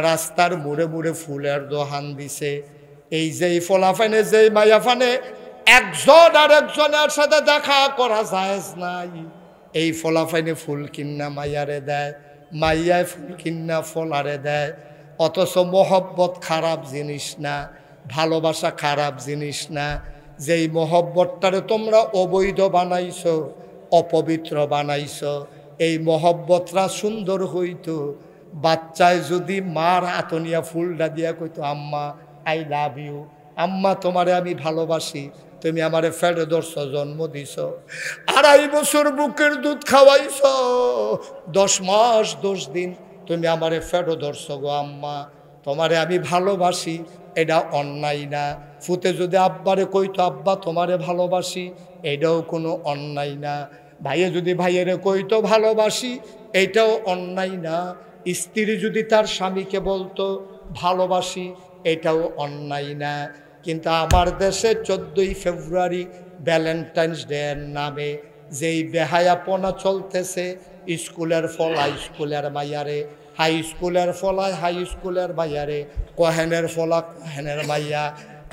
রাস্তার মোড়ে মোড়ে ফুলের দোহান দিছে। এই যে ফলাফানে যে মাইয়াফানে একজন আর একজনের সাথে দেখা করা জায়েজ নাই, এই ফলাফাইনে ফুল কিন্না মাইয়ারে দেয়, মাইয়ায় ফুল কিন্না ফলারে দেয়। অথচ মহব্বত খারাপ জিনিস না, ভালোবাসা খারাপ জিনিস না। যেই মহব্বতটারে তোমরা অবৈধ বানাইছো, অপবিত্র বানাইছো, এই মহব্বতরা সুন্দর হইতো বাচ্চায় যদি মার আতনিয়া ফুলটা দিয়া কইতো আম্মা আই লাভ ইউ, আম্মা তোমারে আমি ভালোবাসি, তুমি আমারে ফেলে ধরছ, জন্ম দিছ, 2.5 বছর বুকের দুধ খাওয়াইছ, 10 মাস 10 দিন তুমি আমারে ফেলে ধরছ গো আম্মা, তোমারে আমি ভালোবাসি, এটা অন্যায় না। ফুতে যদি আব্বারে কইতো আব্বা তোমারে ভালোবাসি, এটাও কোনো অন্যায় না। ভাইয়ে যদি ভাইয়েরে কইতো ভালোবাসি, এটাও অন্যায় না। স্ত্রী যদি তার স্বামীকে বলতো ভালোবাসি, এটাও অন্যায় না। কিন্তু আমার দেশে 14ই ফেব্রুয়ারি ভ্যালেন্টাইন্স ডে এর নামে যেই বেহায়াপনা চলতেছে, স্কুলের ফলা স্কুলের মাইয়ারে, হাই স্কুলের ফলা হাই স্কুলের মাইয়ারে, কহেনের ফলা কহেনের মাইয়া,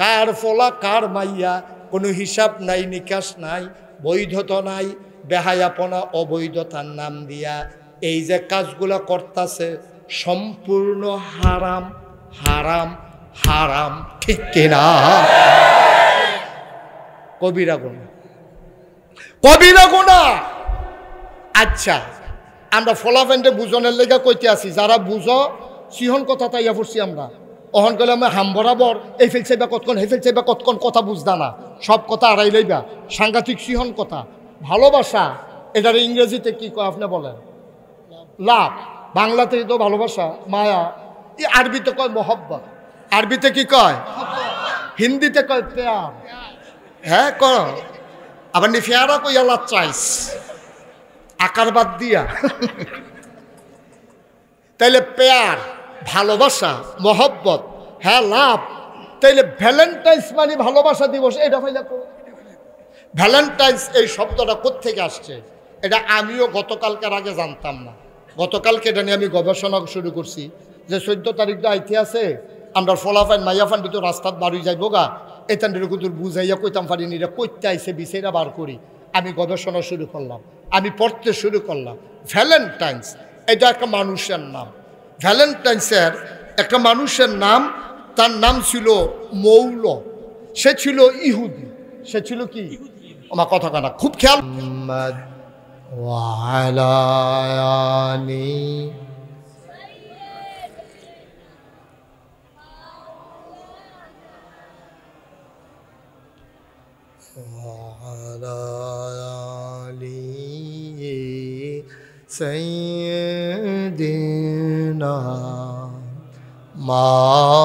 কার ফলা কার মাইয়া, কোনো হিসাব নাই, নিকাশ নাই, বৈধতা নাই। বেহায়াপনা অবৈধতার নাম দিয়া এই যে কাজগুলা করতেছে সম্পূর্ণ হারাম হারাম হারাম, ঠিক কিনা? কবিরা গুনাহ, কবিরা গুনাহ। আচ্ছা, আমরা ফলাফেন্টে বুঝনের লেগে কইতে আছি, যারা বুঝো সিহন কথা তাইয়া পড়ছি আমরা। অহন কলে আমি হাম বরাবর এই ফেলছে বা কতক্ষণ হে ফেলছে বা কতক্ষণ কথা বুঝদা না, সব কথা আড়াই লইবা, সাংঘাতিক সিহন কথা। ভালোবাসা এটার ইংরেজিতে কি কয় আপনি বলেন? লাভ। বাংলাতে তো ভালোবাসা, মায়া। আরবিতে কয় মোহব্বত। আরবিতে কি কয়? হিন্দিতে কয় প্যার। হ্যাঁ কর, আবার নি ফেয়ারা কই আল্লাহ চাইস আকার বাদ দিয়া। তাইলে প্যার, ভালোবাসা, মহব্বত, হ্যাঁ লাভ। তাইলে ভ্যালেন্টাইন্স মানে ভালোবাসা দিবস, এটা হইলে ভ্যালেন্টাইন্স এই শব্দটা কোত্থেকে আসছে এটা আমিও গতকালকের আগে জানতাম না। গতকালকে এটা নিয়ে আমি গবেষণা শুরু করছি যে 14 তারিখটা আইতে আছে, আমরা ফলাফাইন মাইয়াফান ভিতর রাস্তাত বাড়ি যাইব গা, এতান কুতুর বুঝাইয়া কইতাম পারিনি, এটা কইতে আইসে বিষয়টা বার করি। আমি গবেষণা শুরু করলাম, আমি পড়তে শুরু করলাম। ভ্যালেন্টাইন্স এটা একটা মানুষের নাম। ভ্যালেন্টাইন্সের একটা মানুষের নাম, তার নাম ছিল মৌল। সে ছিল ইহুদি। সে ছিল কি? আমার কথা কানা খুব খেয়াল। سيدنا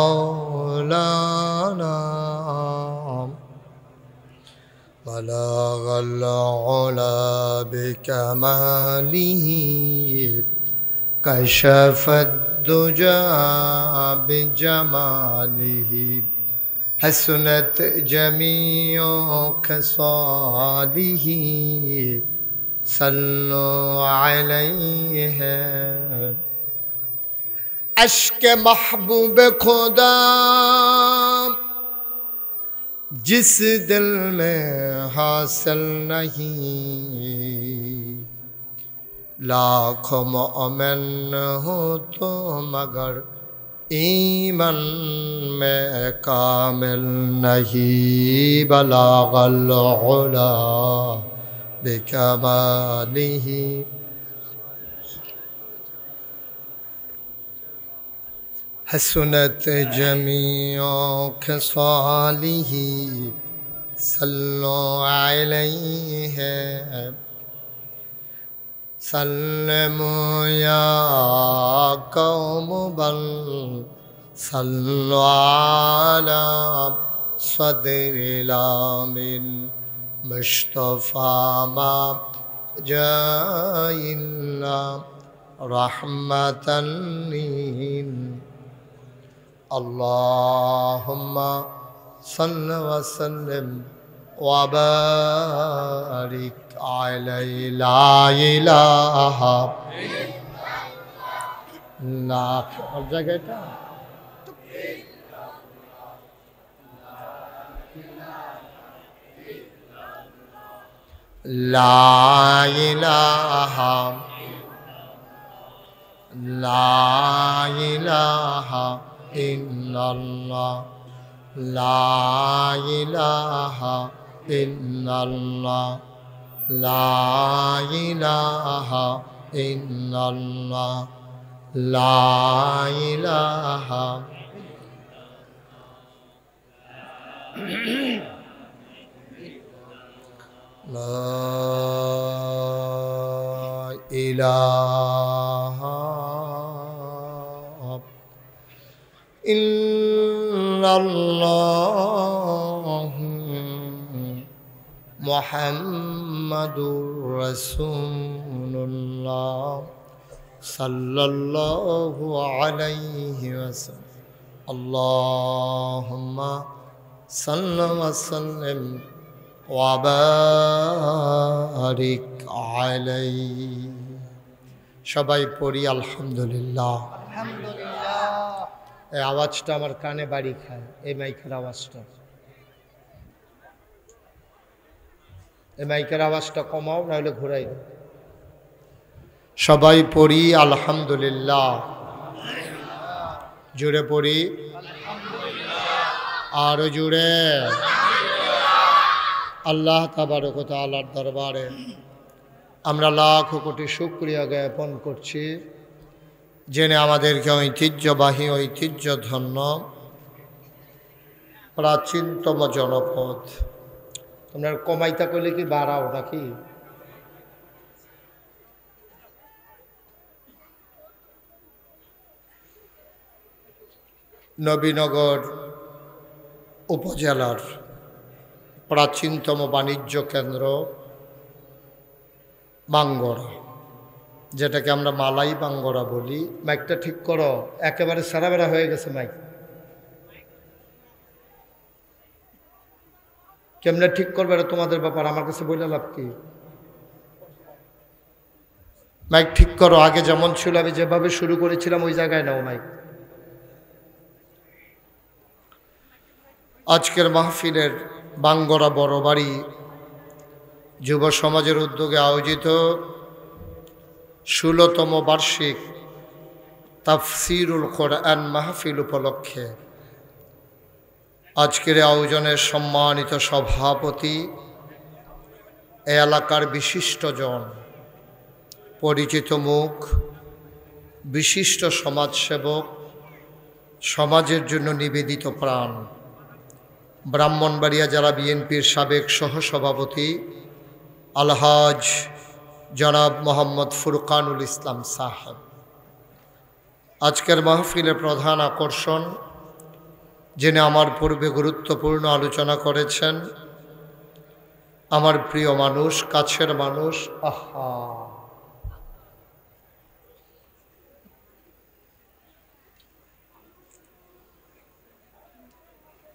مولانا بلغ العلا بكماله كشف الدجى بجماله حسنت جميع خصاله صلوا عليه عشق محبوب خدا जिस दिल में हासिल नहीं, लाखों मोमिन हो तो मगर ईमान में कामिल नहीं, बलागल उला बिकमालिही हसनत जमीओ खसालिही सल्लो अलैहि سلموا يا قوم بل صلوا على صدر الأمين مصطفى ما جاءنا رحمة اللهم صل وسلم وبارك عليه لا إله إلا الله لا إله لا إله إلا الله لا إله إلا الله لا إله إلا الله لا إله لا إله إلا الله محمد رسول الله صلى الله عليه وسلم اللهم صل وسلم وبارك عليه সবাই পড়ি আলহামদুলিল্লাহ আলহামদুলিল্লাহ এই আওয়াজটা আমার কানে বাড়ি খায় এই মাইকের আওয়াজটা কমাও নাহলে ঘুরাই দাও সবাই পড়ি আলহামদুলিল্লাহ জুড়ে পড়ি আরো জুড়ে আল্লাহ তাবারক ওয়া তাআলার দরবারে আমরা লাখ কোটি শুকরিয়া জ্ঞাপন করছি জেনে আমাদেরকে ঐতিহ্যবাহী ঐতিহ্যধন্য প্রাচীনতম জনপদ তোমরা কমাইতা করলে কি বাড়াও নাকি নবীনগর উপজেলার প্রাচীনতম বাণিজ্য কেন্দ্র বাঙ্গরা যেটাকে আমরা মালাই বাঙ্গরা বলি মাইকটা ঠিক করো একেবারে সারাবেরা হয়ে গেছে মাইক কেমনে ঠিক করবে এটা তোমাদের ব্যাপার আমার কাছে বলে লাভ কি মাইক ঠিক করো আগে যেমন ছিল আমি যেভাবে শুরু করেছিলাম ওই জায়গায় নাও মাইক আজকের মাহফিলের বাঙ্গরা বড় বাড়ি যুব সমাজের উদ্যোগে আয়োজিত 16তম বার্ষিক তাফসিরুল কোরআন মাহফিল উপলক্ষে আজকের আয়োজনের সম্মানিত সভাপতি এই এলাকার বিশিষ্টজন পরিচিত মুখ বিশিষ্ট সমাজসেবক সমাজের জন্য নিবেদিত প্রাণ ব্রাহ্মণবাড়িয়া জেলা বিএনপির সাবেক সহসভাপতি আলহাজ জনাব মোহাম্মদ ফুরকানুল ইসলাম সাহেব আজকের মাহফিলের প্রধান আকর্ষণ যিনি আমার পূর্বে গুরুত্বপূর্ণ আলোচনা করেছেন আমার প্রিয় মানুষ কাছের মানুষ আহা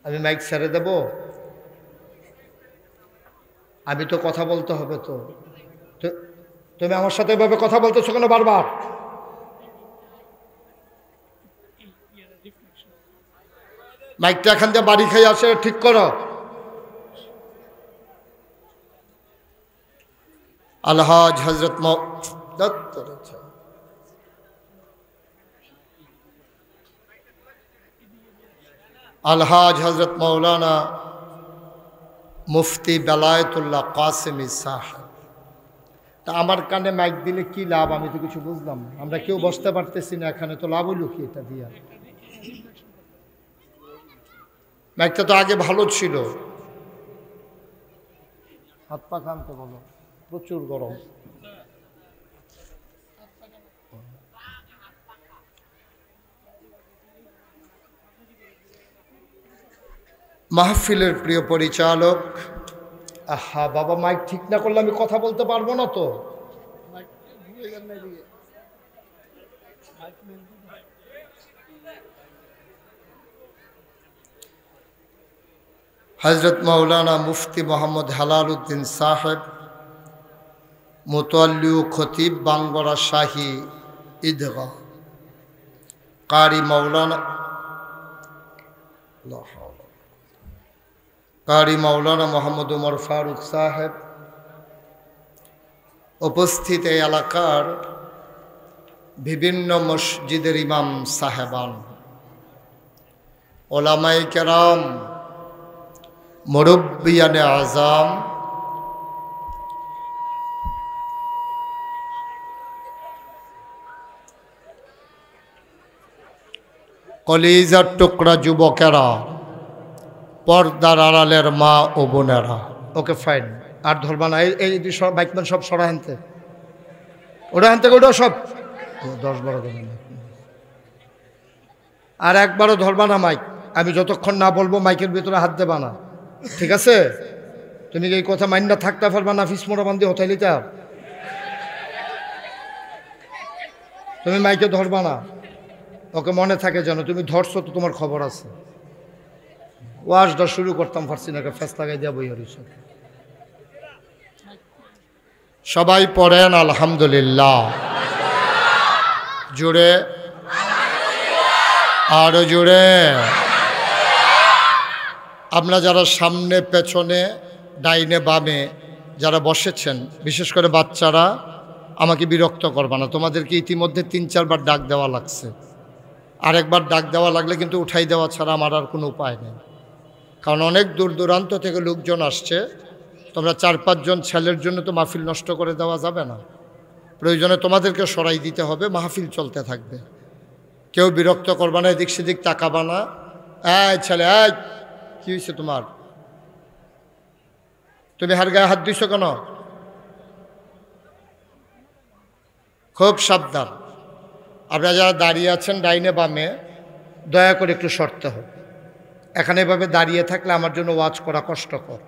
আমি মাইক ছেড়ে দেব আমি তো কথা বলতে হবে তো তুমি আমার সাথে এভাবে কথা বলতেছো কেন বারবার মাইকটা এখান থেকে বাড়ি খেয়ে আসে ঠিক করো আলহাজ হজরত আলহাজ হজরত মৌলানা মুফতি বেলায়েতুল্লাহ কাসেমি সাহেব তা আমার কানে মাইক দিলে কি লাভ আমি তো কিছু বুঝলাম না আমরা কেউ বসতে পারতেছি না এখানে তো লাভ হইল কি এটা দিয়া মাইকটা তো আগে ভালো ছিল হাত পা কানতে বলো প্রচুর গরম মাহফিলের প্রিয় পরিচালক, আহা বাবা মাইক ঠিক না করলে আমি কথা বলতে পারবো না তো। হযরত মাওলানা মুফতি মোহাম্মদ হেলাল উদ্দিন সাহেব, মুতাল্লি ও খতিব বাঙ্গরা শাহী ঈদগাহ, কারি মাওলানা মোহাম্মদ উমর ফারুক সাহেব, উপস্থিত এই এলাকার বিভিন্ন মসজিদের ইমাম সাহেবান, ওলামায়ে কেরাম, মুরব্বিয়ানে আজম, কলিজার টুকরা যুবকেরা, পর্দার আড়ালের মা ও বোনেরা। ওকে ফাইন, আর ধরবা না। এই বাইকম্যান সব সরা হানতে, ওটা হানতে ওটা সব 10-12 ধরবেন, আর একবারও ধরবা না মাইক। আমি যতক্ষণ না বলবো মাইকের ভিতরে হাত দেবা না, ঠিক আছে? তুমি এই কথা মাইন্ডা থাকতে পারবা না, ফিস মোড়া বান্ধি হতাই লিতা। তুমি মাইকে ধরবা না, ওকে মনে থাকে যেন তুমি ধরছো তো তোমার খবর আছে। ওয়াজটা শুরু করতাম পারছি না, ফেস লাগাই দিয়া বই হরিস। সবাই পড়েন আলহামদুলিল্লাহ, জুড়ে আরো জুড়ে। আমরা যারা সামনে পেছনে ডাইনে বামে যারা বসেছেন, বিশেষ করে বাচ্চারা, আমাকে বিরক্ত করবা না। তোমাদেরকে ইতিমধ্যে 3-4 বার ডাক দেওয়া লাগছে, আরেকবার ডাক দেওয়া লাগলে কিন্তু উঠাই দেওয়া ছাড়া আমার আর কোনো উপায় নেই। কারণ অনেক দূর দূরান্ত থেকে লোকজন আসছে। তোমরা 4-5 জন ছেলের জন্য তো মাহফিল নষ্ট করে দেওয়া যাবে না। প্রয়োজনে তোমাদেরকে সরাই দিতে হবে, মাহফিল চলতে থাকবে। কেউ বিরক্ত করবা না, এদিক সেদিক তাকাবা না। এই ছেলে, এই কি হয়েছে তোমার? তুমি হার গায়ে হাত দিছো কেন? খুব সাবধান। আপনারা যারা দাঁড়িয়ে আছেন ডাইনে বামে, দয়া করে একটু সরতে হবে। এখানে এভাবে দাঁড়িয়ে থাকলে আমার জন্য ওয়াজ করা কষ্টকর।